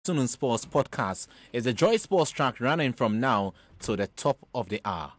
Afternoon Sports Podcast is the Joy Sports track running from now to the top of the hour.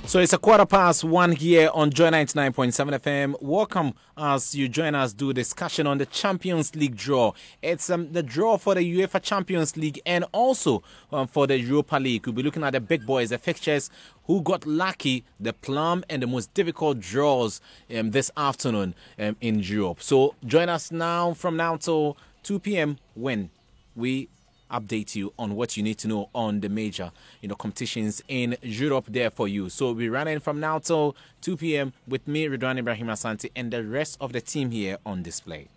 So it's 1:15 here on Joy 99.7 FM. Welcome as you join us do discussion on the Champions League draw. It's the draw for the UEFA Champions League and also for the Europa League. We'll be looking at the big boys, the fixtures, who got lucky, the plum and the most difficult draws this afternoon in Europe. So join us now from now till 2 p.m. when we update you on what you need to know on the major competitions in Europe there for you. So we're running from now till 2 p.m. with me, Ridwan Ibrahim Asante, and the rest of the team here on display.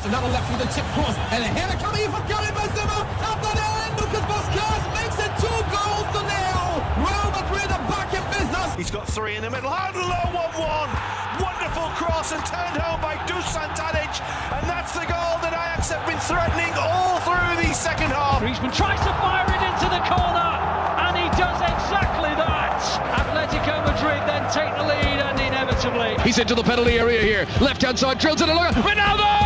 Another left with a chip cross, and a header coming in from Karim Benzema. Up the end, Lucas Vazquez makes it 2 goals to nil. Real Madrid are back in business. He's got 3 in the middle. Handler 1-1. Wonderful cross and turned home by Dusan Tadic, and that's the goal that Ajax have been threatening all through the second half. Griezmann tries to fire it into the corner, and he does exactly that. Atletico Madrid then take the lead, and inevitably he's into the penalty area here. Left-hand side, drills it along. Ronaldo!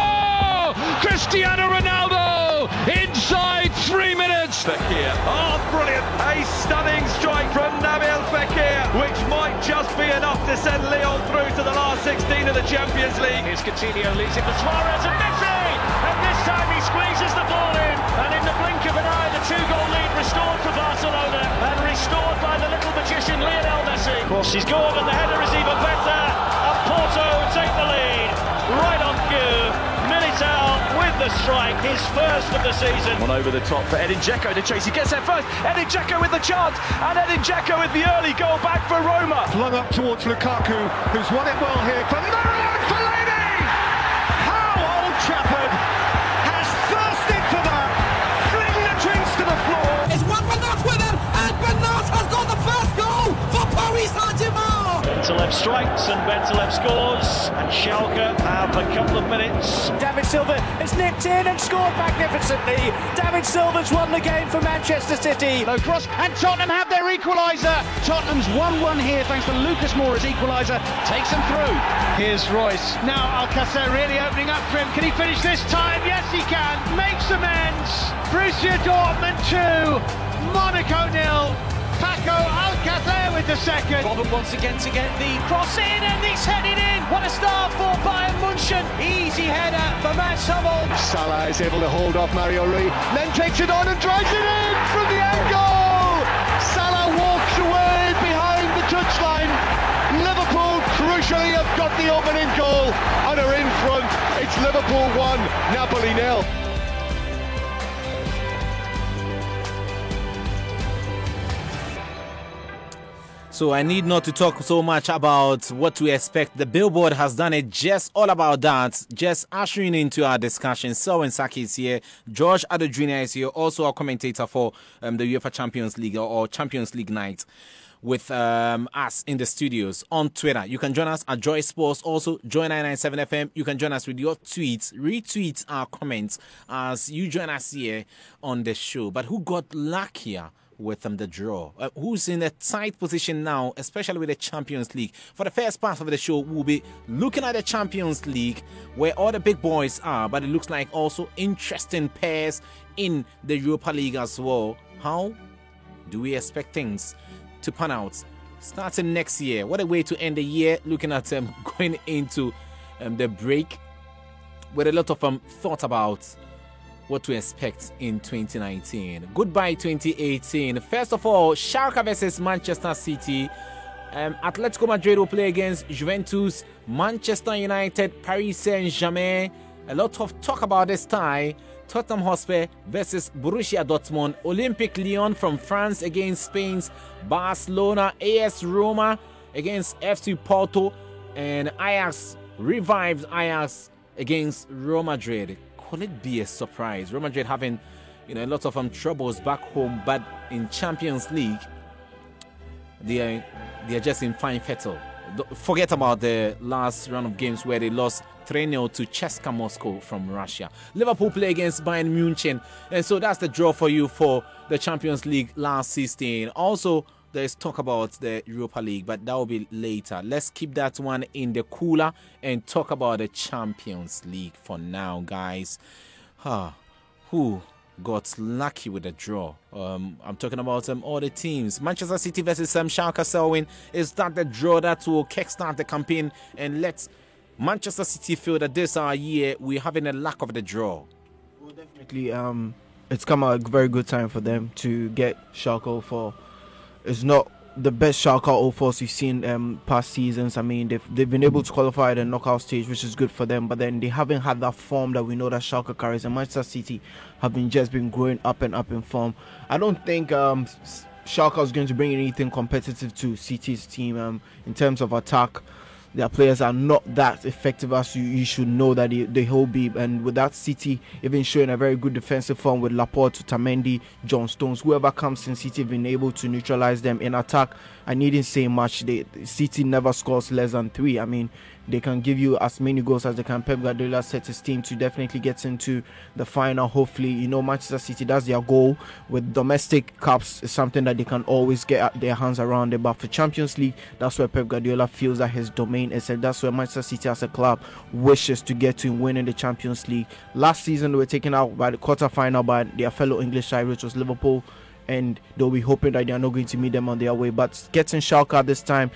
Cristiano Ronaldo inside 3 minutes. Fekir. Oh, brilliant. A stunning strike from Nabil Fekir, which might just be enough to send Lyon through to the last 16 of the Champions League. Here's Coutinho, leads it for Suarez and Messi, and this time he squeezes the ball in, and in the blink of an eye the 2-goal lead restored for Barcelona, and restored by the little magician Lionel Messi. Of course he's gone, and the header is even better, and Porto take the lead right on cue. Militao with the strike, his first of the season. One over the top for Edin Dzeko to chase. He gets there first. Edin Dzeko with the chance, and Edin Dzeko with the early goal back for Roma. Flung up towards Lukaku, who's won it well here. For Marouane Fellaini! How Old Trafford has thirsted for that. Fling the drinks to the floor. It's Juan Bernat with it, and Bernat has got the first goal for Paris Saint-Germain. Bentaleb strikes and Bentaleb scores, and Schalke have a couple of minutes. David Silva has nipped in and scored magnificently. David Silva's won the game for Manchester City. Low cross, and Tottenham have their equaliser. Tottenham's 1-1 here thanks to Lucas Moura's equaliser. Takes them through. Here's Royce. Now Alcacer really opening up for him. Can he finish this time? Yes, he can. Makes amends. Borussia Dortmund 2, Monaco 0. Paco Alcacer with the second. Robert once again to get the cross in, and it's headed in. What a start for Bayern München. Easy header for Mats Hummels. Salah is able to hold off Mario Rui, then takes it on and drives it in from the end goal. Salah walks away behind the touchline. Liverpool crucially have got the opening goal and are in front. It's Liverpool 1, Napoli 0. So I need not to talk so much about what to expect. The Billboard has done it just all about that, just ushering into our discussion. Selwyn Saki is here, George Addo Jr. is here, also our commentator for the UEFA Champions League or Champions League night. with us in the studios on Twitter. You can join us at Joy Sports. Also, Joy 997 FM. You can join us with your tweets, retweet our comments as you join us here on the show. But who got luckier with the draw? Who's in a tight position now, especially with the Champions League? For the first part of the show, we'll be looking at the Champions League, where all the big boys are, but it looks like also interesting pairs in the Europa League as well. How do we expect things to pan out starting next year? What a way to end the year, looking at going into the break with a lot of thought about what to expect in 2019. Goodbye 2018. First of all, Schalke versus Manchester City. Atletico Madrid will play against Juventus, Manchester United, Paris Saint-Germain. A lot of talk about this tie. Tottenham Hotspur versus Borussia Dortmund. Olympique Lyon from France against Spain's Barcelona. AS Roma against FC Porto. And Ajax, revived Ajax against Real Madrid. Could it be a surprise? Real Madrid having, a lot of troubles back home, but in Champions League, they are just in fine fettle. Forget about the last round of games where they lost 3-0 to CSKA Moscow from Russia. Liverpool play against Bayern Munich, and so that's the draw for you for the Champions League last 16. Also, there's talk about the Europa League, but that will be later. Let's keep that one in the cooler and talk about the Champions League for now, guys. Who got lucky with the draw? I'm talking about all the teams. Manchester City versus Schalke Selwyn. Is that the draw that will kickstart the campaign and let Manchester City feel that this our year we're having a lack of the draw? Well, definitely. It's come at a very good time for them to get Schalke 04. It's not the best Schalke 04 you've seen past seasons. I mean, they've been able to qualify at the knockout stage, which is good for them. But then they haven't had that form that we know that Schalke carries. And Manchester City have been growing up and up in form. I don't think Schalke is going to bring anything competitive to City's team in terms of attack. Their players are not that effective as you should know that they will be. And with that, City even showing a very good defensive form with Laporte, Tamendi, John Stones, whoever comes in, City been able to neutralize them in attack. I needn't say much. City never scores less than 3. I mean, they can give you as many goals as they can. Pep Guardiola set his team to definitely get into the final. Hopefully, Manchester City, that's their goal. With domestic cups, it's something that they can always get their hands around it. But for Champions League, that's where Pep Guardiola feels that his domain is. And that's where Manchester City as a club wishes to get to winning the Champions League. Last season, they were taken out by the quarterfinal by their fellow English side, which was Liverpool. And they'll be hoping that they are not going to meet them on their way. But getting Schalke this time,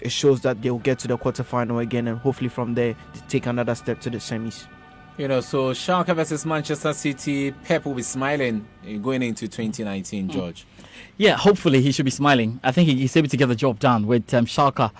it shows that they'll get to the quarterfinal again, and hopefully from there they take another step to the semis. So Schalke versus Manchester City, Pep will be smiling going into 2019, George. Yeah, hopefully he should be smiling. I think he's able to get the job done with Schalke.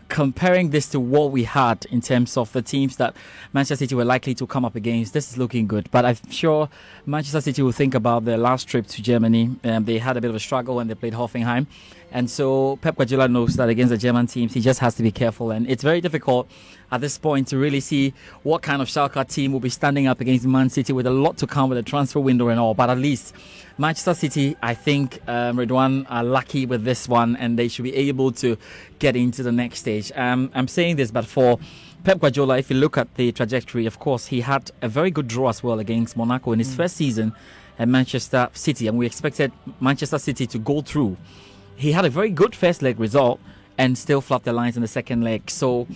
Comparing this to what we had in terms of the teams that Manchester City were likely to come up against, this is looking good. But I'm sure Manchester City will think about their last trip to Germany. They had a bit of a struggle when they played Hoffenheim. And so Pep Guardiola knows that against the German teams, he just has to be careful. And it's very difficult at this point to really see what kind of Schalke team will be standing up against Man City, with a lot to come with the transfer window and all. But at least Manchester City, I think Redouane are lucky with this one, and they should be able to get into the next stage. I'm saying this, but for Pep Guardiola, if you look at the trajectory, of course, he had a very good draw as well against Monaco in his first season at Manchester City, and we expected Manchester City to go through. He had a very good first leg result and still flapped the lines in the second leg. So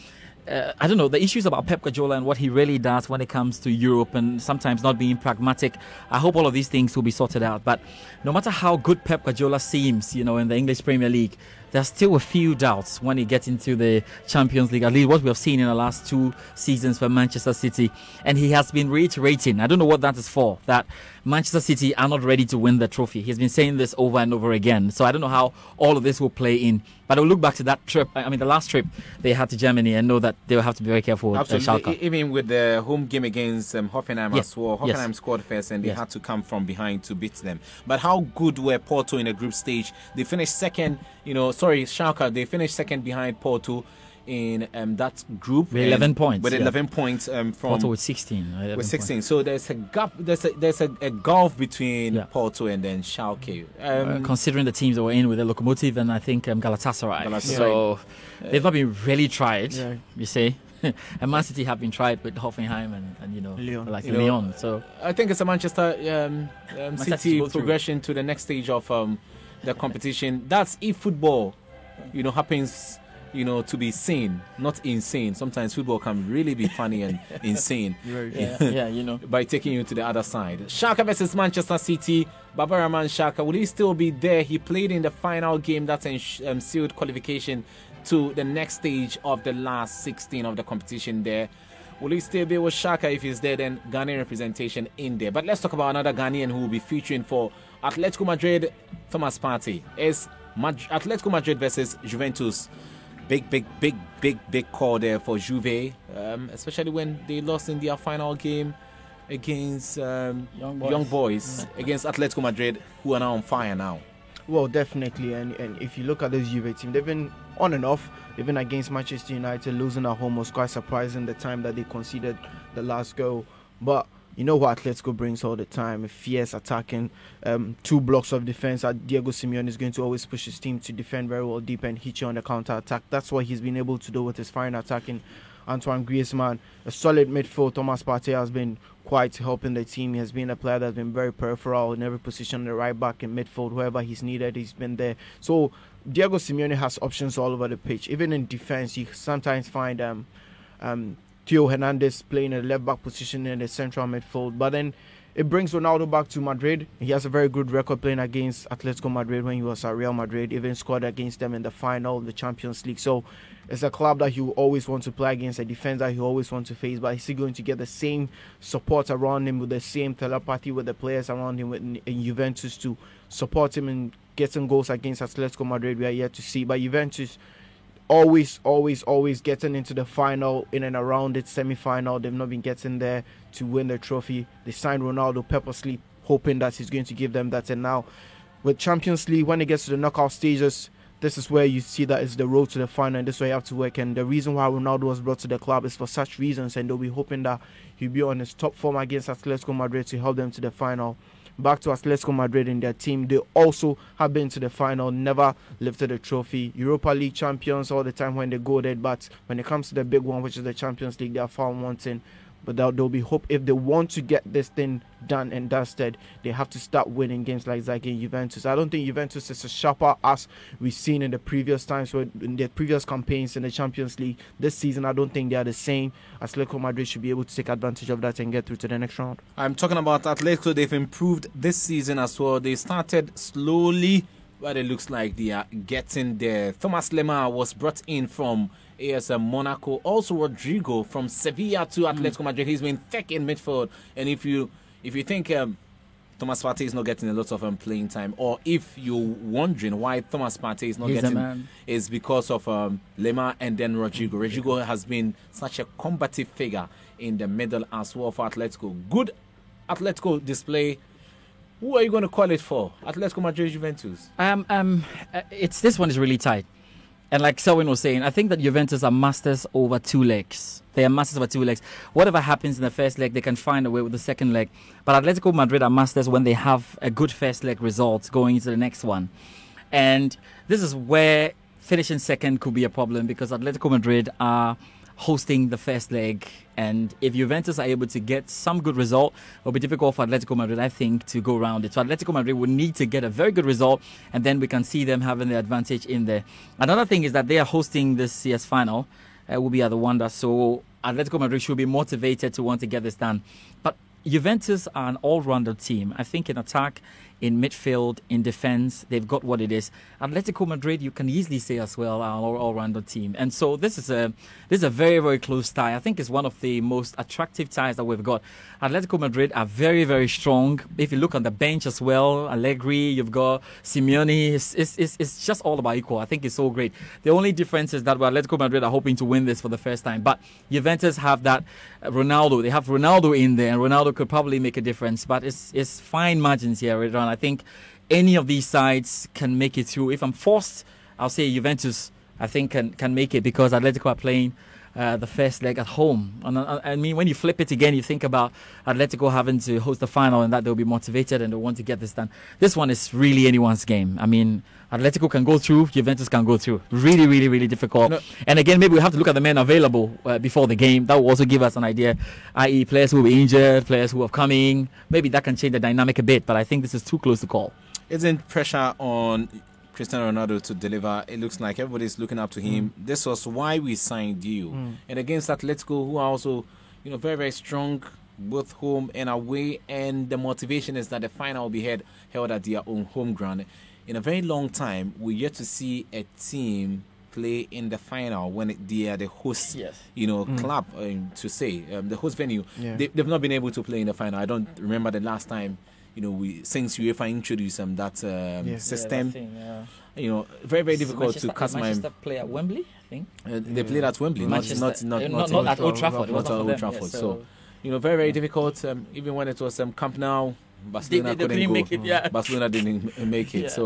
I don't know, the issues about Pep Guardiola and what he really does when it comes to Europe and sometimes not being pragmatic, I hope all of these things will be sorted out. But no matter how good Pep Guardiola seems, in the English Premier League, there's still a few doubts when he gets into the Champions League, at least what we have seen in the last 2 seasons for Manchester City. And he has been reiterating, I don't know what that is for, that Manchester City are not ready to win the trophy. He's been saying this over and over again. So I don't know how all of this will play in. But I'll look back to that trip, the last trip they had to Germany, and know that they will have to be very careful with Schalke. Even with the home game against Hoffenheim as well. Hoffenheim scored first and they had to come from behind to beat them. But how good were Porto in the group stage? They finished second, Schalke, they finished second behind Porto in that group. With 11 points. With 11 points from Porto with 16. With 16. Points. So there's a gap. There's a gulf between Porto and then Schalke. Considering the teams that were in with the Lokomotiv and I think Galatasaray. So they've not been really tried, you see. And Man City have been tried with Hoffenheim and Lyon. So I think it's a Manchester City progression to the next stage of the competition. That's if football, happens, to be seen, not insane. Sometimes football can really be funny and insane. By taking you to the other side. Schalke versus Manchester City. Baba Rahman Schalke, will he still be there? He played in the final game that's sealed qualification to the next stage of the last 16 of the competition there. Will he still be with Schalke? If he's there, then Ghanaian representation in there. But let's talk about another Ghanaian who will be featuring for Atletico Madrid. Thomas Partey. It's Atletico Madrid versus Juventus. Big call there for Juve, especially when they lost in their final game against Young Boys against Atletico Madrid, who are now on fire now. Well, definitely, and if you look at this Juve team, they've been on and off. Even against Manchester United, losing at home was quite surprising the time that they conceded the last goal. But you know what Atletico brings all the time, a fierce attacking, 2 blocks of defense. Diego Simeone is going to always push his team to defend very well deep and hit you on the counter-attack. That's what he's been able to do with his fine attacking. Antoine Griezmann, a solid midfield. Thomas Partey has been quite helping the team. He has been a player that's been very peripheral in every position, the right back in midfield, wherever he's needed, he's been there. So Diego Simeone has options all over the pitch. Even in defense, you sometimes find Theo Hernandez playing a left back position in the central midfield. But then it brings Ronaldo back to Madrid. He has a very good record playing against Atletico Madrid when he was at Real Madrid, even scored against them in the final of the Champions League. So it's a club that you always want to play against, a defense that you always want to face, but he's still going to get the same support around him, with the same telepathy with the players around him in Juventus to support him in getting goals against Atletico Madrid. We are yet to see, but Juventus always getting into the final, in and around its semi-final. They've not been getting there to win the trophy. They signed Ronaldo purposely, hoping that he's going to give them that. And now with Champions League, when it gets to the knockout stages, this is where you see that it's the road to the final, and this is where you have to work. And the reason why Ronaldo was brought to the club is for such reasons, and they'll be hoping that he'll be on his top form against Atletico Madrid to help them to the final. Back to Atletico Madrid in their team, they also have been to the final, never lifted a trophy. Europa League champions all the time when they go there, but when it comes to the big one, which is the Champions League, they are found wanting. But there'll be hope. If they want to get this thing done and dusted, they have to start winning games like in Juventus. I don't think Juventus is as sharper as we've seen in the previous times, in the previous campaigns in the Champions League. This season, I don't think they are the same. Atletico Madrid should be able to take advantage of that and get through to the next round. I'm talking about Atletico. They've improved this season as well. They started slowly, but it looks like they are getting there. Thomas Lemar was brought in from AS Monaco. Also Rodrigo from Sevilla to Atletico Madrid. He's been thick in midfield. And if you think Thomas Partey is not getting a lot of playing time, or if you're wondering why Thomas Partey is not getting, is because of Lemar and then Rodrigo. Rodrigo has been such a combative figure in the middle as well for Atletico. Good Atletico display. Who are you going to call it for? Atletico Madrid, Juventus? This one is really tight. And like Selwyn was saying, I think that Juventus are masters over 2 legs. They are masters over 2 legs. Whatever happens in the first leg, they can find a way with the second leg. But Atletico Madrid are masters when they have a good first leg result going into the next one. And this is where finishing second could be a problem, because Atletico Madrid are hosting the first leg, and if Juventus are able to get some good result, it will be difficult for Atletico Madrid, I think, to go around it. So Atletico Madrid will need to get a very good result, and then we can see them having the advantage in there. Another thing is that they are hosting this CS final, will be at the Wanda, so Atletico Madrid should be motivated to want to get this done. But Juventus are an all-rounder team. I think in attack, in midfield, in defense, they've got what it is. Atletico Madrid, you can easily say as well, are an all-rounder team. And so this is a very, very close tie. I think it's one of the most attractive ties that we've got. Atletico Madrid are very, very strong. If you look on the bench as well, Allegri, you've got Simeone. It's just all about equal. I think it's so great. The only difference is that Atletico Madrid are hoping to win this for the first time. But Juventus have that Ronaldo. They have Ronaldo in there, and Ronaldo could probably make a difference. But it's fine margins here, Ridwan. I think any of these sides can make it through. If I'm forced, I'll say Juventus I think can make it, because Atletico are playing the first leg at home. And I mean, when you flip it again, you think about Atletico having to host the final and that they'll be motivated and they want to get this done. This one is really anyone's game. I mean, Atletico can go through, Juventus can go through. Really, really, really difficult. No. And again, maybe we have to look at the men available before the game. That will also give us an idea, i.e. players who will be injured, players who are coming. Maybe that can change the dynamic a bit, but I think this is too close to call. Isn't pressure on Cristiano Ronaldo to deliver? It looks like everybody's looking up to him. This was why we signed you. And against Atletico, who are also, very, very strong, both home and away, and the motivation is that the final will be held at their own home ground. In a very long time, we're yet to see a team play in the final when they are the host, club, to say, the host venue. Yeah. They've not been able to play in the final. I don't remember the last time, since UEFA introduced that system. Very, very difficult to customize. Manchester play at Wembley, I think. They played at Wembley, not at Old Trafford. Not at Old Trafford. So, very, very difficult. Even when it was Camp Nou, Barcelona couldn't make it. Yeah. Barcelona didn't make it.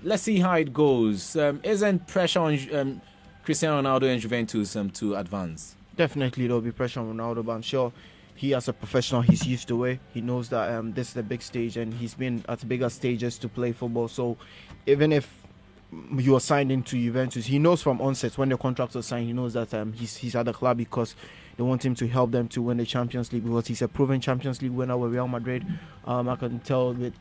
Let's see how it goes. Isn't pressure on Cristiano Ronaldo and Juventus to advance? Definitely there'll be pressure on Ronaldo, but I'm sure he, as a professional, he's used to it. He knows that this is the big stage, and he's been at bigger stages to play football. So even if you are signed into Juventus, he knows from onset when the contracts are signed, he knows that he's at the club because they want him to help them to win the Champions League, because he's a proven Champions League winner with Real Madrid. I can tell with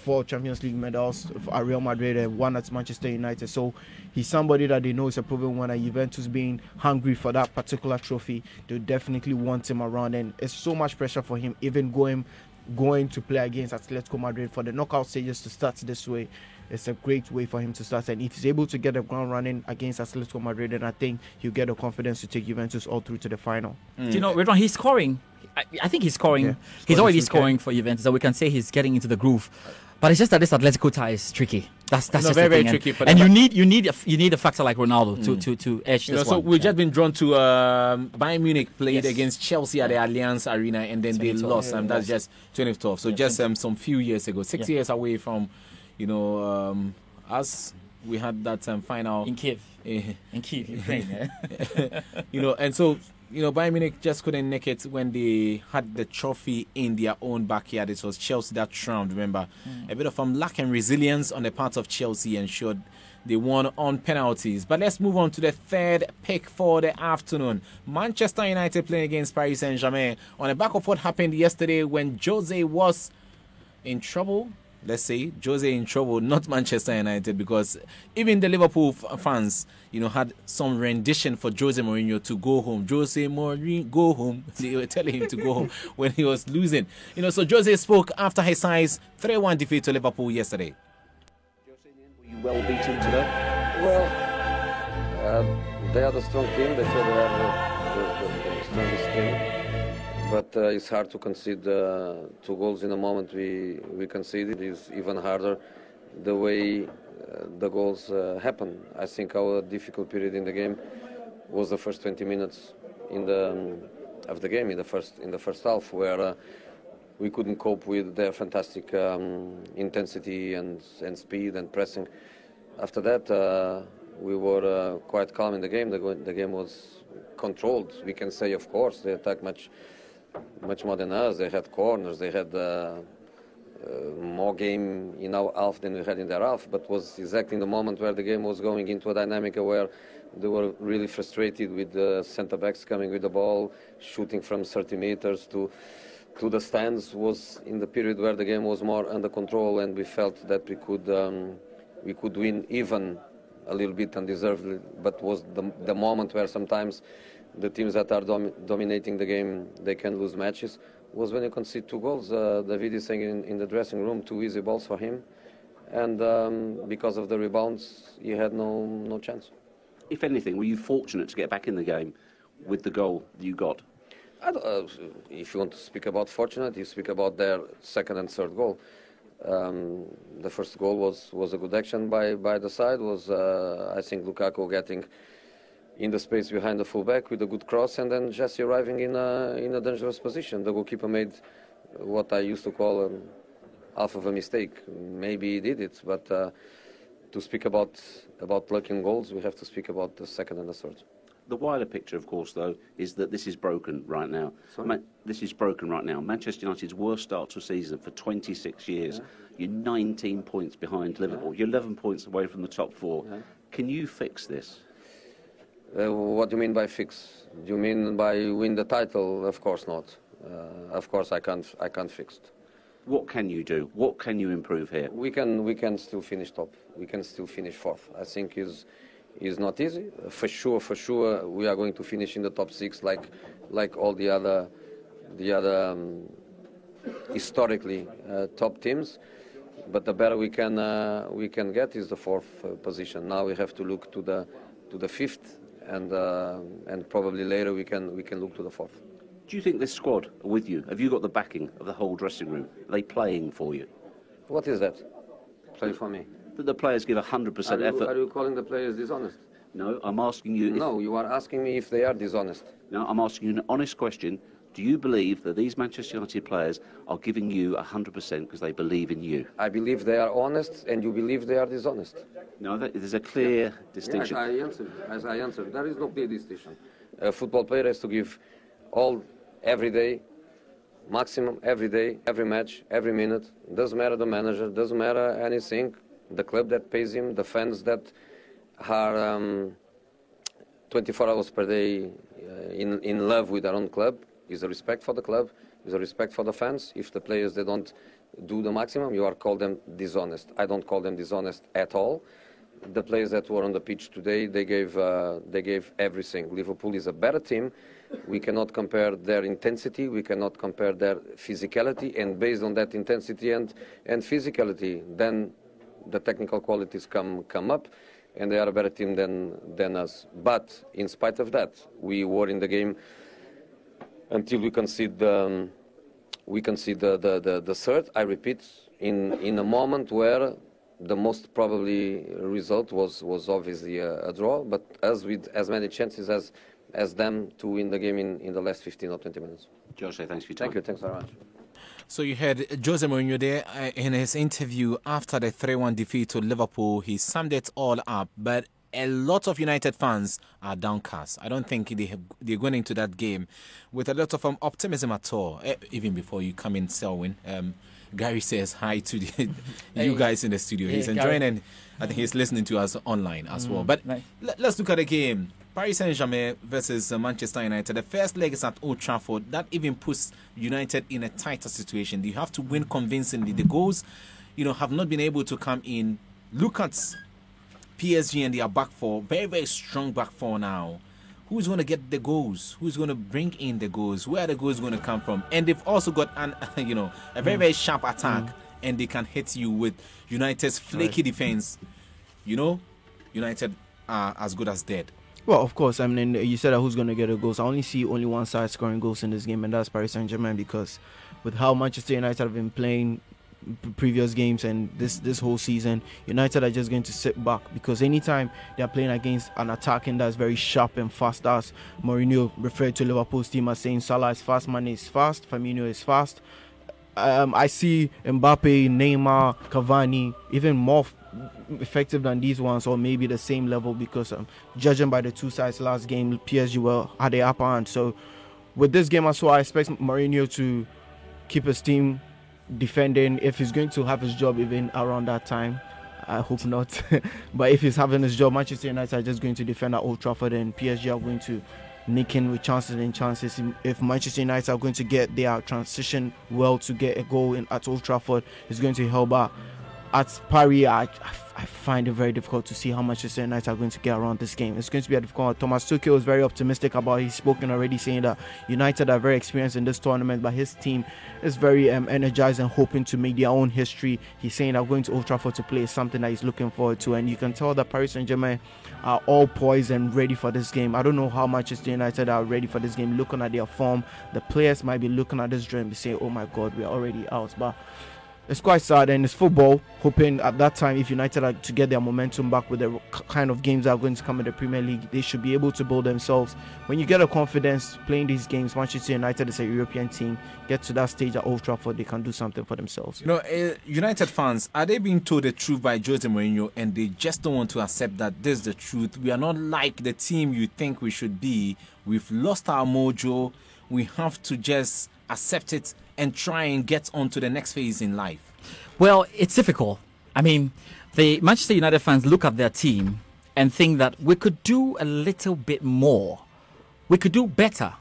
4 Champions League medals at Real Madrid and 1 at Manchester United. So he's somebody that they know is a proven winner. Juventus being hungry for that particular trophy, they definitely want him around, and it's so much pressure for him even going to play against Atletico Madrid for the knockout stages to start this way. It's a great way for him to start, and if he's able to get the ground running against Atletico Madrid, then I think he'll get the confidence to take Juventus all through to the final. Do you know, Redwan, he's scoring. I think he's scoring. Yeah, he's already scoring for Juventus, so we can say he's getting into the groove. But it's just that this Atletico tie is tricky. That's just very, very tricky. And you need a factor like Ronaldo to edge this one. So we've just been drawn to Bayern Munich played against Chelsea at the Allianz Arena, and then they lost. That's just 2012. So just some few years ago, 6 years away from. Us, we had that final in Kiev, Ukraine. And so Bayern Munich just couldn't nick it when they had the trophy in their own backyard. It was Chelsea that triumphed. Remember, a bit of lack and resilience on the part of Chelsea ensured they won on penalties. But let's move on to the third pick for the afternoon. Manchester United playing against Paris Saint-Germain on the back of what happened yesterday when Jose was in trouble. Let's say Jose in trouble, not Manchester United, because even the Liverpool fans, had some rendition for Jose Mourinho to go home. Jose Mourinho, go home. They were telling him to go home when he was losing. So Jose spoke after his side's 3-1 defeat to Liverpool yesterday. Jose, were you well beaten today? Well, they are the strong team. They said they are the strongest team. But it's hard to concede 2 goals in a moment we conceded. It's even harder the way the goals happen. I think our difficult period in the game was the first 20 minutes of the game in the first half, where we couldn't cope with their fantastic intensity and speed and pressing. After that, we were quite calm in the game. The game was controlled. We can say, of course, they attacked much more than us. They had corners, they had more game in our half than we had in their half, but was exactly in the moment where the game was going into a dynamic where they were really frustrated with the centre-backs coming with the ball, shooting from 30 meters to the stands. Was in the period where the game was more under control, and we felt that we could win even a little bit undeservedly, but was the moment where sometimes the teams that are dominating the game, they can lose matches, was when you concede 2 goals. David is saying in the dressing room, 2 easy balls for him. And because of the rebounds, he had no chance. If anything, were you fortunate to get back in the game with the goal you got? If you want to speak about fortunate, you speak about their second and third goal. The first goal was a good action by the side. I think Lukaku getting in the space behind the fullback with a good cross, and then Jesse arriving in a dangerous position. The goalkeeper made what I used to call half of a mistake. Maybe he did it, but to speak about luck in goals, we have to speak about the second and the third. The wider picture, of course, though, is that this is broken right now. This is broken right now. Manchester United's worst start to a season for 26 years. Yeah. You're 19 points behind Liverpool. You're 11 points away from the top four. Yeah. Can you fix this? What do you mean by fix? Do you mean by win the title? Of course not. Of course I can't fix it. What can you do? What can you improve here? We can still finish top. We can still finish fourth. I think is not easy. For sure, we are going to finish in the top six like all the other historically top teams. But the better we can get is the fourth position. Now we have to look to the fifth, and probably later we can look to the fourth. Do you think this squad are with you? Have you got the backing of the whole dressing room? Are they playing for you? What is that? Play for me. That the players give 100% effort. Are you calling the players dishonest? No, I'm asking you... No, you are asking me if they are dishonest. No, I'm asking you an honest question. Do you believe that these Manchester United players are giving you 100% because they believe in you? I believe they are honest, and you believe they are dishonest. No, there's a clear distinction. As I answered, there is no clear distinction. A football player has to give all, every day, maximum, every day, every match, every minute. Doesn't matter the manager, doesn't matter anything. The club that pays him, the fans that are 24 hours per day in love with their own club. Is a respect for the club, is a respect for the fans. If the players, they don't do the maximum, you are called them dishonest. I don't call them dishonest at all. The players that were on the pitch today, they gave everything. Liverpool is a better team. We cannot compare their intensity, we cannot compare their physicality, and based on that intensity and physicality, then the technical qualities come up, and they are a better team than us. But in spite of that, we were in the game until we concede the third. I repeat, in a moment where the most probably result was obviously a draw, but us with as many chances as them to win the game in the last 15 or 20 minutes. Jose, thanks for your time. Thank you. Thanks very much. So you heard Jose Mourinho there in his interview after the 3-1 defeat to Liverpool. He summed it all up, but a lot of United fans are downcast. I don't think they're going into that game with a lot of optimism at all. Even before you come in, Selwyn, Gary says hi to you guys in the studio. He's enjoying it. I think he's listening to us online as well. But let's look at the game. Paris Saint-Germain versus Manchester United. The first leg is at Old Trafford. That even puts United in a tighter situation. You have to win convincingly. The goals, have not been able to come in. Look at PSG and their back four, very, very strong back four now. Who's going to get the goals? Who's going to bring in the goals? Where are the goals going to come from? And they've also got a very, very sharp attack, and they can hit you with United's flaky defense. United are as good as dead. Well, of course. I mean, you said who's going to get the goals. I only see only one side scoring goals in this game, and that's Paris Saint-Germain, because with how Manchester United have been playing previous games and this whole season, United are just going to sit back, because anytime they're playing against an attacking that's very sharp and fast, as Mourinho referred to Liverpool's team as saying, Salah is fast, Mane is fast, Firmino is fast. I see Mbappe, Neymar, Cavani even more effective than these ones, or maybe the same level, because judging by the two sides last game, PSG had the upper hand. So with this game as well, I expect Mourinho to keep his team defending. If he's going to have his job even around that time, I hope not. But if he's having his job, Manchester United are just going to defend at Old Trafford, and PSG are going to nick in with chances. If Manchester United are going to get their transition well to get a goal in at Old Trafford, it's going to help out. At Paris, I find it very difficult to see how Manchester United are going to get around this game. It's going to be a difficult one. Thomas Tuchel is very optimistic about it. He's spoken already, saying that United are very experienced in this tournament, but his team is very energized and hoping to make their own history. He's saying that going to Old Trafford to play is something that he's looking forward to, and you can tell that Paris Saint-Germain are all poised and ready for this game. I don't know how Manchester United are ready for this game. Looking at their form, the players might be looking at this dream and say, oh my God, we're already out. But It's quite sad, and it's football. Hoping at that time, if United are to get their momentum back with the kind of games that are going to come in the Premier League, they should be able to build themselves. When you get a confidence playing these games, Manchester United is a European team. Get to that stage at Old Trafford, they can do something for themselves. United fans, are they being told the truth by Jose Mourinho, and they just don't want to accept that this is the truth? We are not like the team you think we should be. We've lost our mojo. We have to just accept it and try and get on to the next phase in life. Well, it's difficult. I mean, the Manchester United fans look at their team and think that we could do a little bit more. We could do better.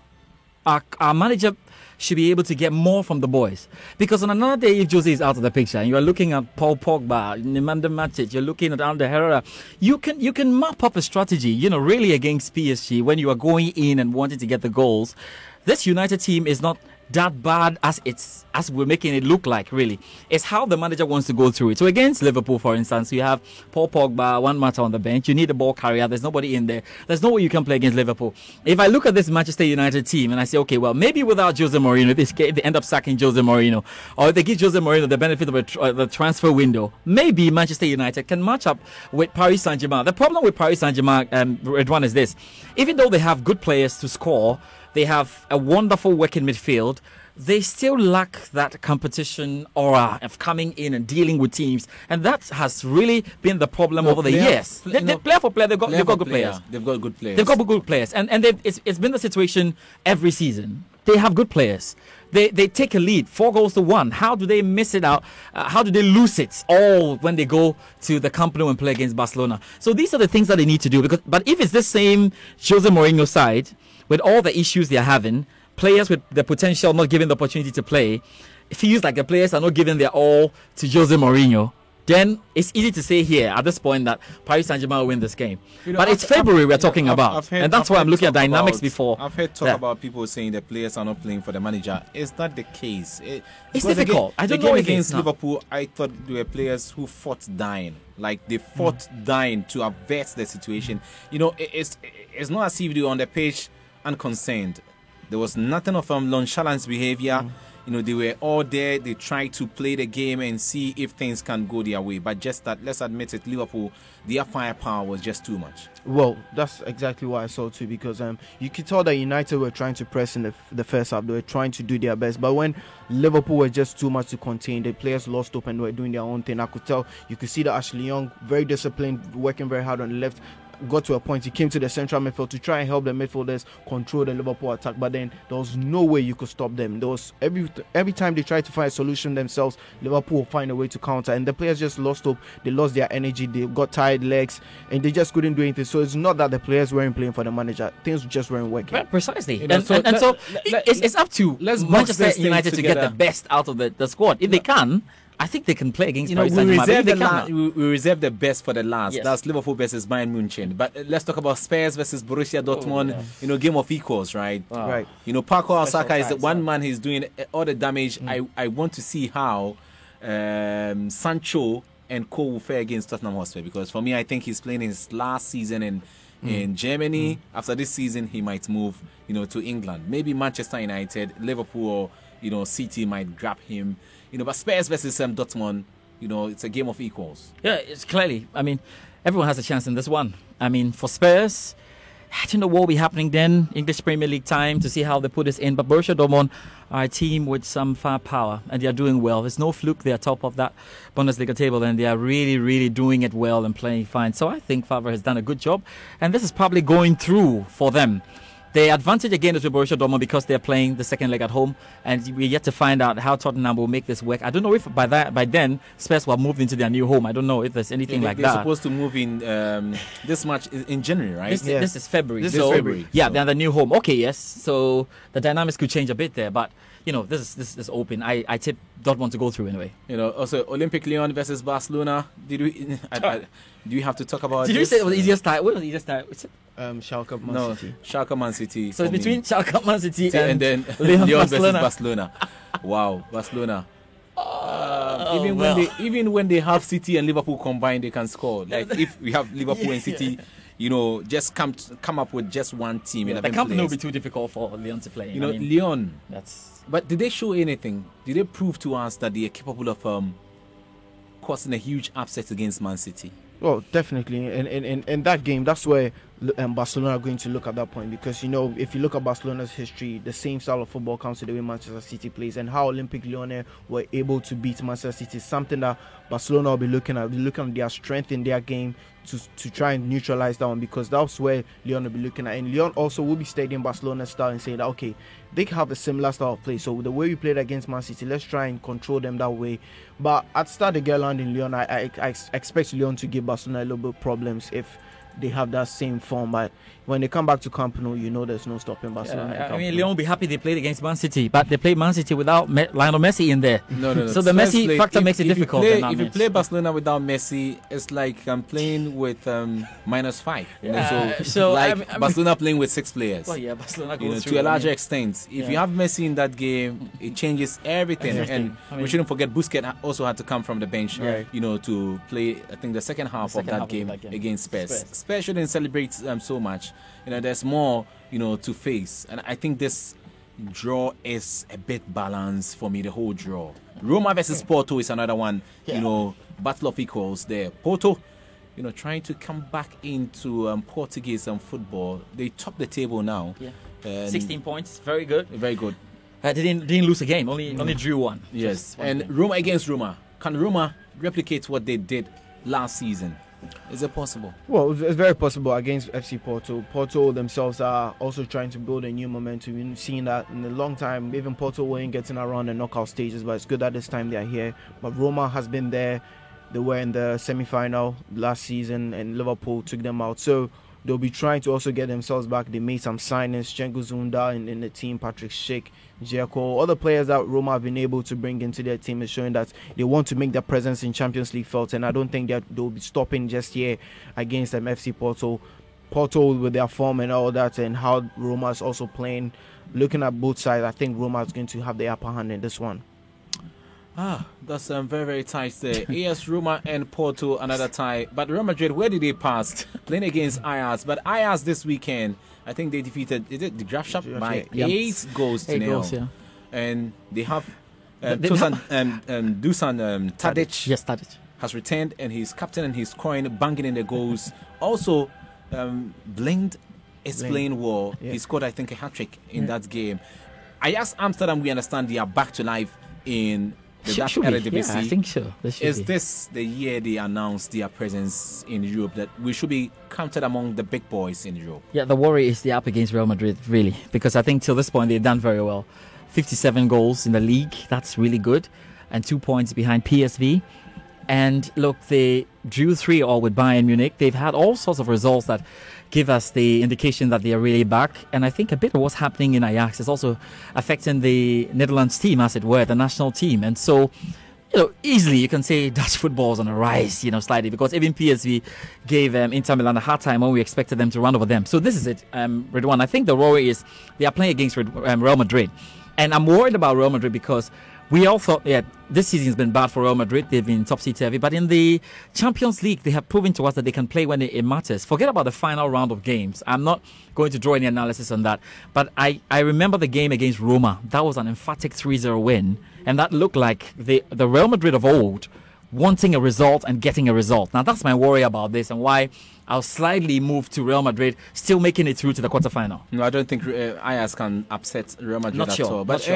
Our manager should be able to get more from the boys. Because on another day, if Jose is out of the picture and you are looking at Paul Pogba, Nemanja Matic, you're looking at Ander Herrera, you can map up a strategy, really against PSG when you are going in and wanting to get the goals. This United team is not that bad as we're making it look like, really. It's how the manager wants to go through it. So against Liverpool, for instance, you have Paul Pogba, Juan Mata on the bench. You need a ball carrier. There's nobody in there. There's no way you can play against Liverpool. If I look at this Manchester United team and I say, okay, well, maybe without Jose Mourinho, if they end up sacking Jose Mourinho, or if they give Jose Mourinho the benefit of the transfer window, maybe Manchester United can match up with Paris Saint-Germain. The problem with Paris Saint-Germain, Redwan, is this. Even though they have good players to score, they have a wonderful working midfield, they still lack that competition aura of coming in and dealing with teams, and that has really been the problem over the years. Player for player, they've got good players. They've got good players. They've got good players, and it's been the situation every season. They have good players. They take a lead, 4-1. How do they miss it out? How do they lose it all when they go to the Camp Nou and play against Barcelona? So these are the things that they need to do. But if it's the same Jose Mourinho side, with all the issues they're having, players with the potential not given the opportunity to play, it feels like the players are not giving their all to Jose Mourinho, then it's easy to say here at this point that Paris Saint-Germain will win this game. But it's February we're talking about, and that's why I'm looking at dynamics before. I've heard talk about people saying the players are not playing for the manager. Is that the case? It's difficult. I don't know if against Liverpool, I thought there were players who fought dying. Like they fought dying to avert the situation. It's not as if they were on the pitch unconcerned. There was nothing of nonchalant behavior. They were all there. They tried to play the game and see if things can go their way. But just that, let's admit it, Liverpool, their firepower was just too much. Well, that's exactly what I saw too, because you could tell that United were trying to press in the first half. They were trying to do their best. But when Liverpool were just too much to contain, the players lost hope and were doing their own thing. I could tell, you could see that Ashley Young, very disciplined, working very hard on the left, got to a point, he came to the central midfield to try and help the midfielders control the Liverpool attack, but then there was no way you could stop them. There was every time they tried to find a solution themselves, Liverpool would find a way to counter, and the players just lost hope. They lost their energy, they got tired legs, and they just couldn't do anything. So it's not that the players weren't playing for the manager, things just weren't working. Right, precisely. It's up to Manchester United to get the best out of the squad. If they can, I think they can play against Paris Saint-Germain. We reserve the best for the last. Yes. That's Liverpool versus Bayern Munich. But let's talk about Spurs versus Borussia Dortmund. Game of equals, right? Wow. Right. Paco Alsaka is the one man. He's doing all the damage. I want to see how Sancho and Co will fare against Tottenham Hotspur, because for me, I think he's playing his last season in Germany. After this season, he might move, to England. Maybe Manchester United, Liverpool, or City might grab him. But Spurs versus Dortmund, it's a game of equals. Yeah, it's clearly. I mean, everyone has a chance in this one. I mean, for Spurs, I don't know what will be happening then. English Premier League time to see how they put this in. But Borussia Dortmund are a team with some firepower, and they are doing well. There's no fluke. They are top of that Bundesliga table, and they are really, really doing it well and playing fine. So I think Favre has done a good job, and this is probably going through for them. The advantage again is with Borussia Dortmund because they're playing the second leg at home, and we're yet to find out how Tottenham will make this work. I don't know if by then Spurs will have moved into their new home. I don't know if there's anything like that. They're supposed to move in this match in January, right? This is February. This is February. Yeah, they're the new home. Okay, yes. So the dynamics could change a bit there, but this is open. I tip Dortmund to go through anyway. Also Olympic Lyon versus Barcelona. Do you have to talk about? Did you say it was the easiest tie? What was the easiest tie? Schalke Man City. Schalke Man City. So it's between Schalke Man City and then Lyon versus Barcelona. Wow, Barcelona. Even when they have City and Liverpool combined, they can score. Like if we have Liverpool and City, just come up with just one team. The Camp Nou will be too difficult for Lyon to play. Lyon. That's. But did they show anything? Did they prove to us that they are capable of causing a huge upset against Man City? Well, definitely. In that game, that's where Barcelona are going to look at that point, because if you look at Barcelona's history, the same style of football comes to the way Manchester City plays, and how Olympique Lyon were able to beat Manchester City is something that Barcelona will be looking at. Looking at their strength in their game to try and neutralize that one, because that's where Lyon will be looking at. And Lyon also will be studying Barcelona's style and saying that, okay, they have a similar style of play, so the way we played against Man City, let's try and control them that way. But at Stade de Gerland in Lyon, I expect Lyon to give Barcelona a little bit of problems if they have that same form. But when they come back to Camp Nou, there's no stopping Barcelona. Lyon will be happy they played against Man City, but they played Man City without Lionel Messi in there. No. So the Messi factor makes it difficult. If you play Barcelona without Messi, it's like playing with -5. Barcelona playing with 6 players. Well, yeah, Barcelona goes to a larger extent. If you have Messi in that game, it changes everything. And we shouldn't forget Busquets also had to come from the bench, to play. I think the second half of that game against Spurs. Spurs shouldn't celebrate so much. There's more, to face. And I think this draw is a bit balanced for me, the whole draw. Roma versus Porto is another one, battle of equals there. Porto, trying to come back into Portuguese football. They top the table now. 16 points, very good. Very good. They didn't lose a game, only drew one. Yes, and game. Roma against Roma. Can Roma replicate what they did last season? Is it possible? Well, it's very possible against FC Porto. Porto themselves are also trying to build a new momentum. We've seen that in a long time. Even Porto weren't getting around the knockout stages, but it's good that this time they are here. But Roma has been there. They were in the semi-final last season, and Liverpool took them out. So they'll be trying to also get themselves back. They made some signings, Cengiz Zunda in the team, Patrick Schick, Dzeko. Other players that Roma have been able to bring into their team is showing that they want to make their presence in Champions League felt, and I don't think that they'll be stopping just here against FC Porto. Porto with their form and all that, and how Roma is also playing. Looking at both sides, I think Roma is going to have the upper hand in this one. That's very, very tight there. AS Roma and Porto, another tie. But Real Madrid, where did they pass? Playing against Ajax. But Ajax this weekend, I think they defeated the Graafschap by 8 goals to 0. And they have Dusan Tadic. Yes, Tadic has returned, and he's captain and he's scoring, banging in the goals. Also, Blind is playing well. He scored, I think, a hat-trick in that game. Ajax Amsterdam, we understand they are back to life in the Dutch Eredivisie. I think so. Is this the year they announced their presence in Europe, that we should be counted among the big boys in Europe? Yeah, the worry is they're up against Real Madrid, really, because I think till this point they've done very well. 57 goals in the league, that's really good, and 2 points behind PSV. And look, they drew 3-3 with Bayern Munich. They've had all sorts of results that give us the indication that they are really back. And I think a bit of what's happening in Ajax is also affecting the Netherlands team, as it were, the national team. And so, easily you can say Dutch football is on a rise, slightly, because even PSV gave Inter Milan a hard time when we expected them to run over them. So this is it, Ridwan. I think the worry is they are playing against Real Madrid. And I'm worried about Real Madrid because we all thought, this season has been bad for Real Madrid. They've been topsy-turvy. But in the Champions League, they have proven to us that they can play when it matters. Forget about the final round of games. I'm not going to draw any analysis on that. But I remember the game against Roma. That was an emphatic 3-0 win. And that looked like the Real Madrid of old wanting a result and getting a result. Now, that's my worry about this and why I'll slightly move to Real Madrid, still making it through to the quarterfinal. No, I don't think Ajax can upset Real Madrid at all. But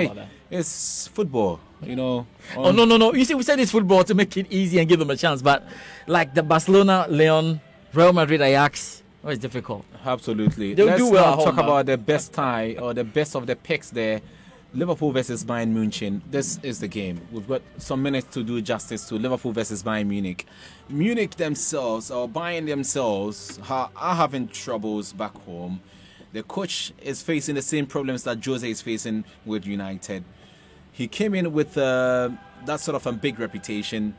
it's football, no. You see, we said it's football to make it easy and give them a chance. But like the Barcelona, Lyon, Real Madrid, Ajax, it's difficult. Absolutely. They'll do well. Let's talk about the best tie or the best of the picks there. Liverpool versus Bayern Munich. This is the game. We've got some minutes to do justice to Liverpool versus Bayern Munich. Munich themselves, or Bayern themselves, are having troubles back home. The coach is facing the same problems that Jose is facing with United. He came in with that sort of a big reputation.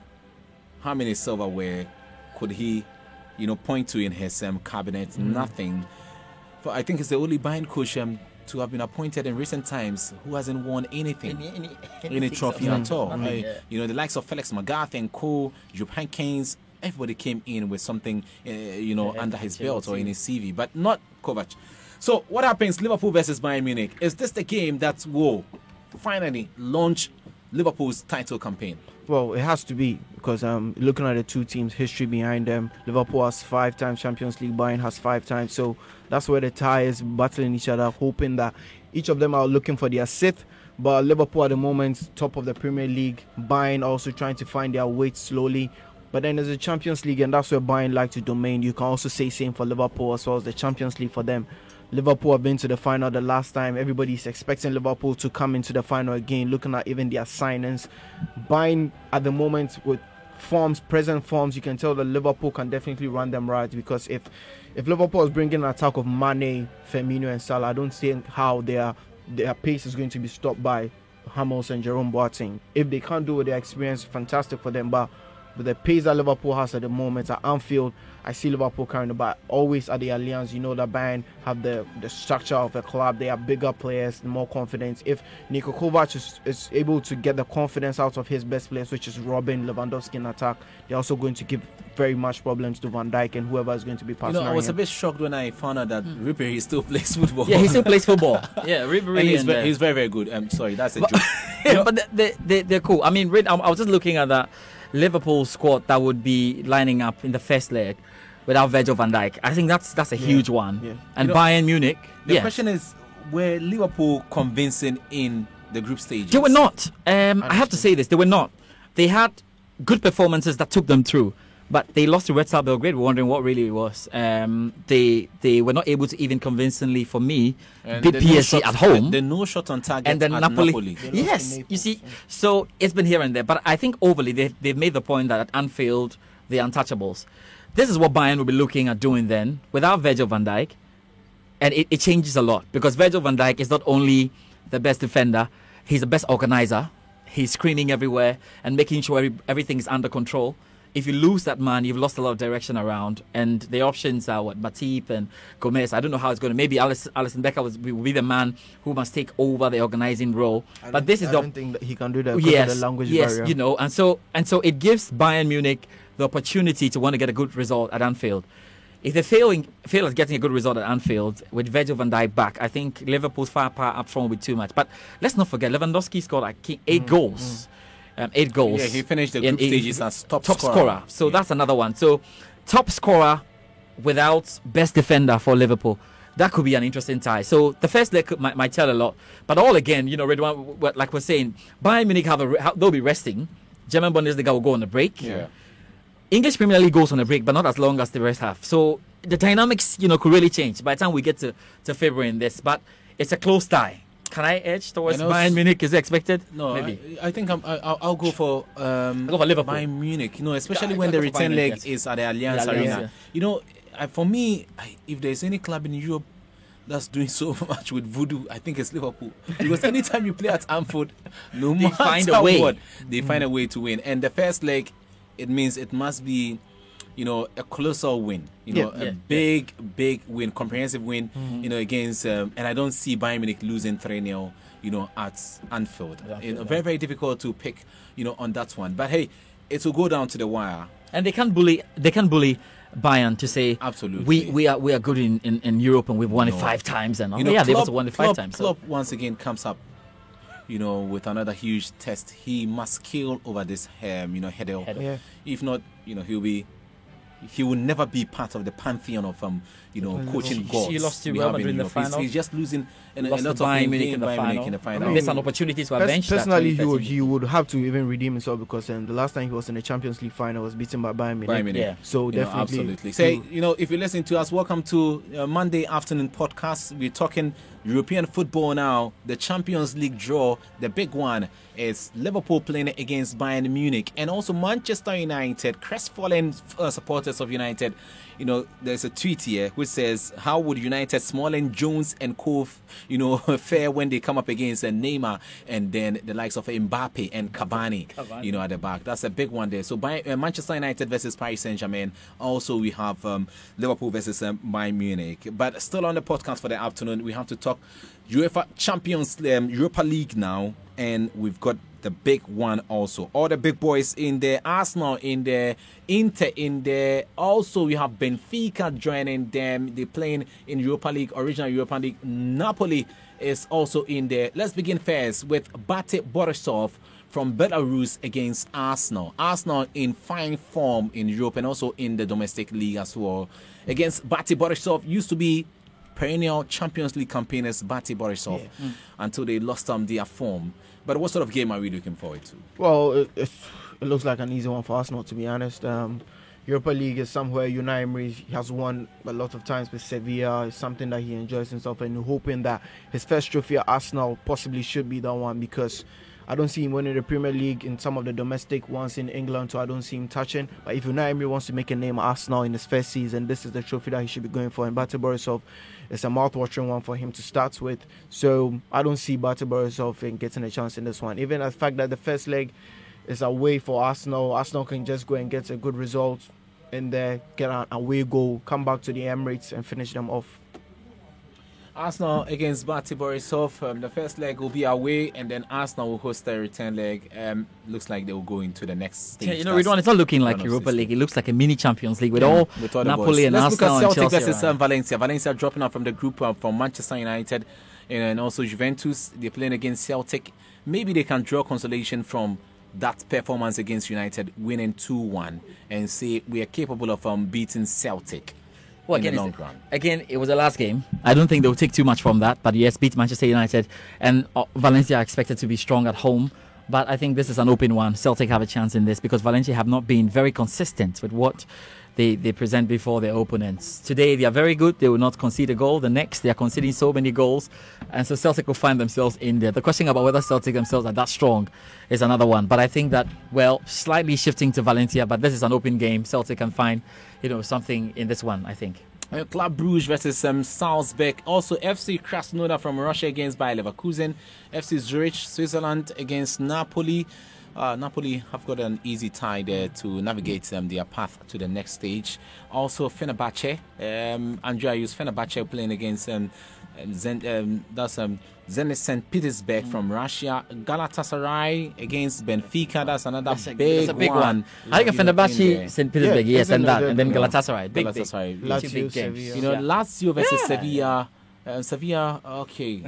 How many silverware could he, point to in his cabinet? Nothing. I think it's the only Bayern coach to have been appointed in recent times who hasn't won anything, any trophy at all. The likes of Felix Magath and Co, Jupp Heynckes, everybody came in with something, under his belt or in his CV, but not Kovac. So what happens? Liverpool versus Bayern Munich. Is this the game that will finally launch Liverpool's title campaign? Well, it has to be, because looking at the two teams' history behind them, Liverpool has 5 times Champions League, Bayern has 5 times. So that's where the tie is, battling each other, hoping that each of them are looking for their 6th. But Liverpool at the moment, top of the Premier League. Bayern also trying to find their weight slowly. But then there's the Champions League, and that's where Bayern like to domain. You can also say same for Liverpool as well as the Champions League for them. Liverpool have been to the final the last time. Everybody's expecting Liverpool to come into the final again, looking at even their signings. Bayern at the moment with present forms, you can tell that Liverpool can definitely run them right, because if Liverpool is bringing an attack of Mane, Firmino and Salah, I don't see how their pace is going to be stopped by Hummels and Jerome Boateng. If they can't do it, their experience, fantastic for them, but the pace that Liverpool has at the moment at Anfield, I see Liverpool carrying the ball. Always at the Allianz, you know that Bayern have the structure of a club. They are bigger players, more confidence. If Niko Kovac is able to get the confidence out of his best players, which is Robin, Lewandowski in attack, they're also going to give very much problems to Van Dijk and whoever is going to be passing. I was a bit shocked when I found out that Ribéry still plays football. Yeah, he still plays football. Yeah, Ribéry. And he's very, very good. I'm sorry, that's a joke. But they're cool. I mean, I was just looking at that Liverpool squad that would be lining up in the first leg without Virgil van Dijk. I think that's a huge one. Yeah. And Bayern Munich. The question is, were Liverpool convincing in the group stages? They were not. I have to say this. They were not. They had good performances that took them through, but they lost to Red Star Belgrade. We're wondering what really it was. They were not able to even convincingly, for me, beat PSG at home. The no shot on target and then at Napoli. Yes, you see. So it's been here and there. But I think overly, they've made the point that at Anfield, they're untouchables. This is what Bayern will be looking at doing then, without Virgil van Dijk. And it changes a lot, because Virgil van Dijk is not only the best defender, he's the best organizer. He's screening everywhere and making sure everything is under control. If you lose that man, you've lost a lot of direction around. And the options are Matip and Gomez. I don't know how it's going to. Maybe Alisson Becker will be the man who must take over the organizing role. But this is I don't think that he can do that because of the language barrier. You know, and so it gives Bayern Munich the opportunity to want to get a good result at Anfield. If they fail at getting a good result at Anfield with Virgil van Dijk back, I think Liverpool's firepower up front will be too much. But let's not forget, Lewandowski scored like 8 goals. 8 goals. Yeah, he finished the group stages as top scorer. So that's another one. So top scorer without best defender for Liverpool. That could be an interesting tie. So the first leg might tell a lot. But all again, Redwan, like we're saying, Bayern Munich they'll be resting. German Bundesliga will go on a break. Yeah. English Premier League goes on a break, but not as long as the rest have. So the dynamics, could really change by the time we get to February in this. But it's a close tie. Can I edge towards Bayern Munich? Is it expected? No, maybe. I think I'll go for Liverpool. Bayern Munich. Especially when the return leg is at the Allianz Arena. For me, if there's any club in Europe that's doing so much with voodoo, I think it's Liverpool. Because anytime you play at Anfield, no matter what, they find a way to win. And the first leg, it means it must be, a colossal win. A big win, comprehensive win, against. And I don't see Bayern Munich losing 3-0, at Anfield. Very, very difficult to pick, on that one. But hey, it will go down to the wire. And they can bully Bayern to say, absolutely, we are good in Europe and we've won it 5 times. And they've also won it 5 times. Klopp once again comes up, with another huge test. He must kill over this, hurdle. Yeah. If not, he will never be part of the pantheon of coaching gods. He lost to Real Madrid in the final. He's just losing a lot of Bayern Munich in the final. There's an opportunity to avenge that. Personally, he would have to even redeem himself, because the last time he was in the Champions League final was beaten by Bayern Munich. Yeah. So definitely, absolutely. Say, if you listen to us, welcome to Monday afternoon podcast. We're talking European football now. The Champions League draw, the big one, is Liverpool playing against Bayern Munich, and also Manchester United. Crestfallen supporters of United. There's a tweet here which says, how would United, Smalling, Jones and Cove, fare when they come up against Neymar and then the likes of Mbappe and Cavani, at the back. That's a big one there. So Manchester United versus Paris Saint-Germain. Also, we have Liverpool versus Bayern Munich. But still on the podcast for the afternoon, we have to talk talk UEFA Champions Europa League now, and we've got the big one also. All the big boys in there, Arsenal in there, Inter in there. Also, we have Benfica joining them. They're playing in Europa League, original Europa League. Napoli is also in there. Let's begin first with Bate Borisov from Belarus against Arsenal. Arsenal in fine form in Europe and also in the domestic league as well. Against Bate Borisov, used to be perennial Champions League campaigners, Bate Borisov, until they lost their form. But what sort of game are we looking forward to? Well, it looks like an easy one for Arsenal, to be honest. Europa League is somewhere Unai Emery has won a lot of times with Sevilla. It's something that he enjoys himself, and hoping that his first trophy at Arsenal possibly should be that one, because I don't see him winning the Premier League in some of the domestic ones in England, so I don't see him touching. But if Unai Emery wants to make a name at Arsenal in his first season, this is the trophy that he should be going for. And Bate Borisov is a mouth-watering one for him to start with. So I don't see Bate Borisov getting a chance in this one. Even the fact that the first leg is away for Arsenal, Arsenal can just go and get a good result in there, get an away goal, come back to the Emirates and finish them off. Arsenal against Bate Borisov. The first leg will be away, and then Arsenal will host the return leg. Looks like they will go into the next stage. Yeah, Ridwan, it's not looking like Europa League. It looks like a mini Champions League with all Napoli and Arsenal and Chelsea. Let's look at Celtic versus Valencia. Valencia dropping out from the group from Manchester United, and also Juventus. They're playing against Celtic. Maybe they can draw consolation from that performance against United, winning 2-1, and say we are capable of beating Celtic. Well, again, it was the last game. I don't think they'll take too much from that. But yes, beat Manchester United, and Valencia are expected to be strong at home. But I think this is an open one. Celtic have a chance in this because Valencia have not been very consistent with what they present before their opponents. Today, they are very good. They will not concede a goal. The next, they are conceding so many goals. And so Celtic will find themselves in there. The question about whether Celtic themselves are that strong is another one. But I think that, well, slightly shifting to Valencia, but this is an open game. Celtic can find, something in this one, I think. Club Brugge versus Salzburg. Also, FC Krasnodar from Russia against Bayer Leverkusen. FC Zurich, Switzerland against Napoli. Napoli have got an easy tie there to navigate their path to the next stage. Also, Fenerbahce. Andrea used Fenerbahce playing against Zenit St. Petersburg from Russia. Galatasaray against Benfica. That's another big one. I think Fenerbahce, St. Petersburg, yes, and then Galatasaray. Big. Lazio, games. Lazio versus Sevilla. Sevilla, okay.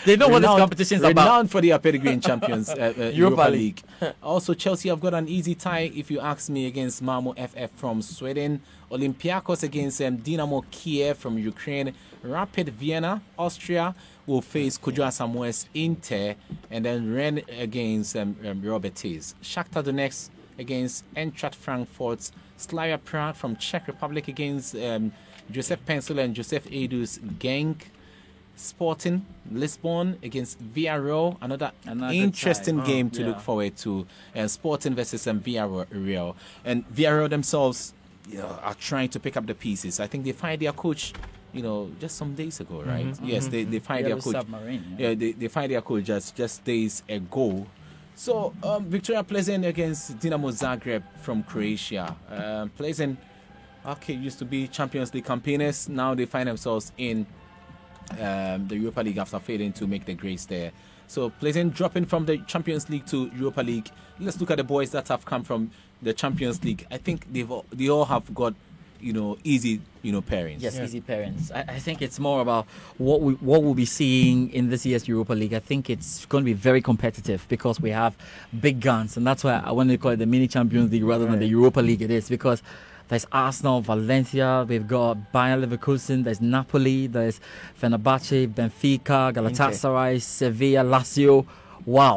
They know what this competition is about. Renowned for their pedigree champions, Europa League. Also, Chelsea have got an easy tie, if you ask me, against Malmo FF from Sweden. Olympiacos against Dynamo Kiev from Ukraine. Rapid Vienna, Austria, will face Kujua Samoes Inter. And then Rennes against Robetis. Shakhtar Donetsk against Eintracht Frankfurt. Slavia Prague from Czech Republic against Joseph Pencil and Joseph Edu's Genk. Sporting Lisbon against Villarreal, another interesting game to look forward to. Sporting versus Villarreal, and Villarreal themselves are trying to pick up the pieces. I think they fired their coach, just some days ago, right? Yes, they fired their coach. They fired their coach just days ago. So Victoria Pleasant against Dinamo Zagreb from Croatia. Pleasant, used to be Champions League campaigners. Now they find themselves in the Europa League after failing to make the grades there. So Pleasant dropping from the Champions League to Europa League. Let's look at the boys that have come from the Champions League. I think they all have got easy pairings. Yes, easy pairings. I think it's more about what we'll be seeing in this year's Europa League. I think it's going to be very competitive because we have big guns, and that's why I want to call it the mini Champions League rather than the Europa League. It is because there's Arsenal, Valencia, we've got Bayer Leverkusen, there's Napoli, there's Fenerbahce, Benfica, Galatasaray, Sevilla, Lazio,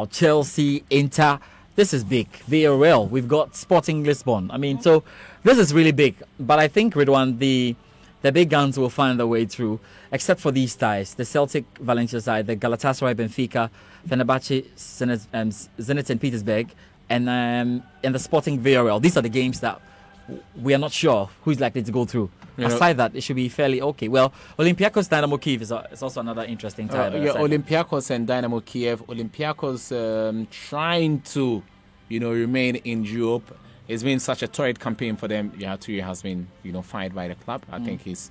Chelsea, Inter. This is big. Villarreal, we've got Sporting Lisbon. So this is really big. But I think, Ridwan, the big guns will find their way through, except for these ties. The Celtic Valencia side, the Galatasaray, Benfica, Fenerbahce, Zenit St. Petersburg, and the Sporting Villarreal. These are the games that we are not sure who's likely to go through. Aside that, it should be fairly okay. Well, Olympiacos Dynamo Kiev is also another interesting tie. Olympiacos and Dynamo Kiev. Olympiacos trying to, remain in Europe. It's been such a torrid campaign for them. Toure has been, fired by the club. I think he's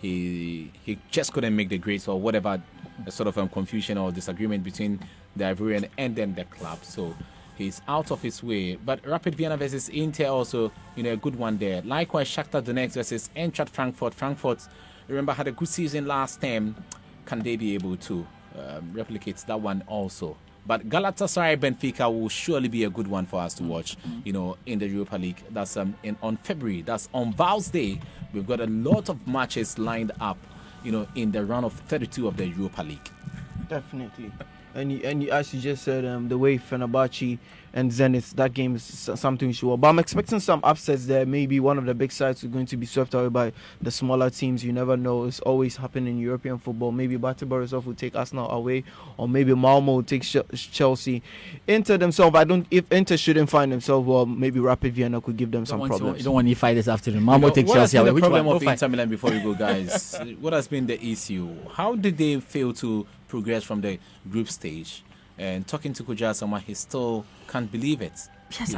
he just couldn't make the grades or whatever sort of confusion or disagreement between the Ivorian and then the club. So he's out of his way. But Rapid Vienna versus Inter also, a good one there. Likewise, Shakhtar Donetsk versus Eintracht Frankfurt. Frankfurt, remember, had a good season last time. Can they be able to replicate that one also? But Galatasaray Benfica will surely be a good one for us to watch, in the Europa League. That's on February. That's on Val's Day. We've got a lot of matches lined up, in the round of 32 of the Europa League. Definitely. And as you just said, the way Fenerbahce and Zenit, that game is something we should watch. But I'm expecting some upsets there. Maybe one of the big sides is going to be swept away by the smaller teams. You never know. It's always happening in European football. Maybe Bate Borisov will take Arsenal away, or maybe Malmo will take Chelsea. Inter themselves, if Inter shouldn't find themselves, well, maybe Rapid Vienna could give them some problems. You don't want to fight this afternoon. Malmo take Chelsea away. Which problem of Inter Milan before we go, guys? What has been the issue? How did they fail to progress from the group stage? And talking to Kuja Asama, he still can't believe it. Yes,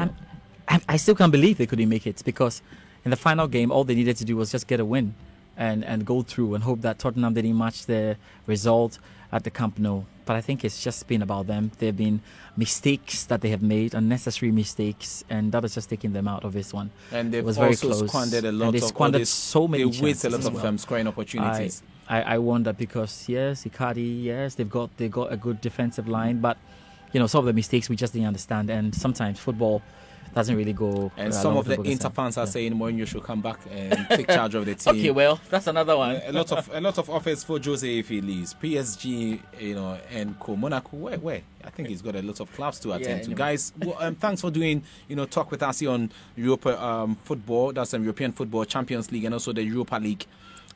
I still can't believe they couldn't make it, because in the final game, all they needed to do was just get a win and go through and hope that Tottenham didn't match their result at the Camp Nou. But I think it's just been about them. There have been mistakes that they have made, unnecessary mistakes, and that has just taken them out of this one. And they've also very close. Squandered a lot and they squandered so many chances. They wasted a lot of scoring opportunities. I wonder, because yes, Icardi, yes, they've got a good defensive line, but some of the mistakes we just didn't understand, and sometimes football doesn't really go. And some of the Inter fans are saying Mourinho should come back and take charge of the team. Okay, well, that's another one. a lot of offers for Jose if he leaves. PSG, and Monaco. Where? I think he's got a lot of clubs to attend to. Guys, thanks for doing talk with us here on Europa football. That's European football, Champions League, and also the Europa League,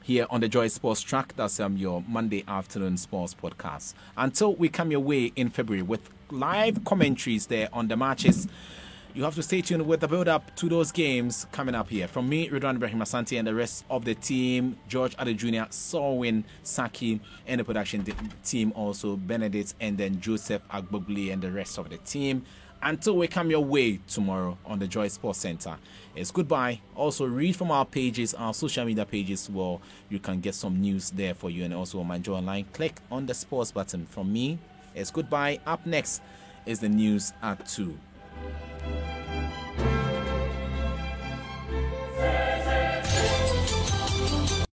here on the Joy Sports Track. That's your Monday afternoon sports podcast. Until we come your way in February with live commentaries there on the matches, you have to stay tuned with the build-up to those games coming up here. From me, Ridwan Ibrahim Asante, and the rest of the team, George Ade Jr., Solwyn Saki, and the production team also, Benedict, and then Joseph Agbogli, and the rest of the team. Until we come your way tomorrow on the Joy Sports Center, it's goodbye. Also, read from our pages, our social media pages, where you can get some news there for you. And also on my Joy Online, click on the sports button. From me, it's goodbye. Up next is the news at 2.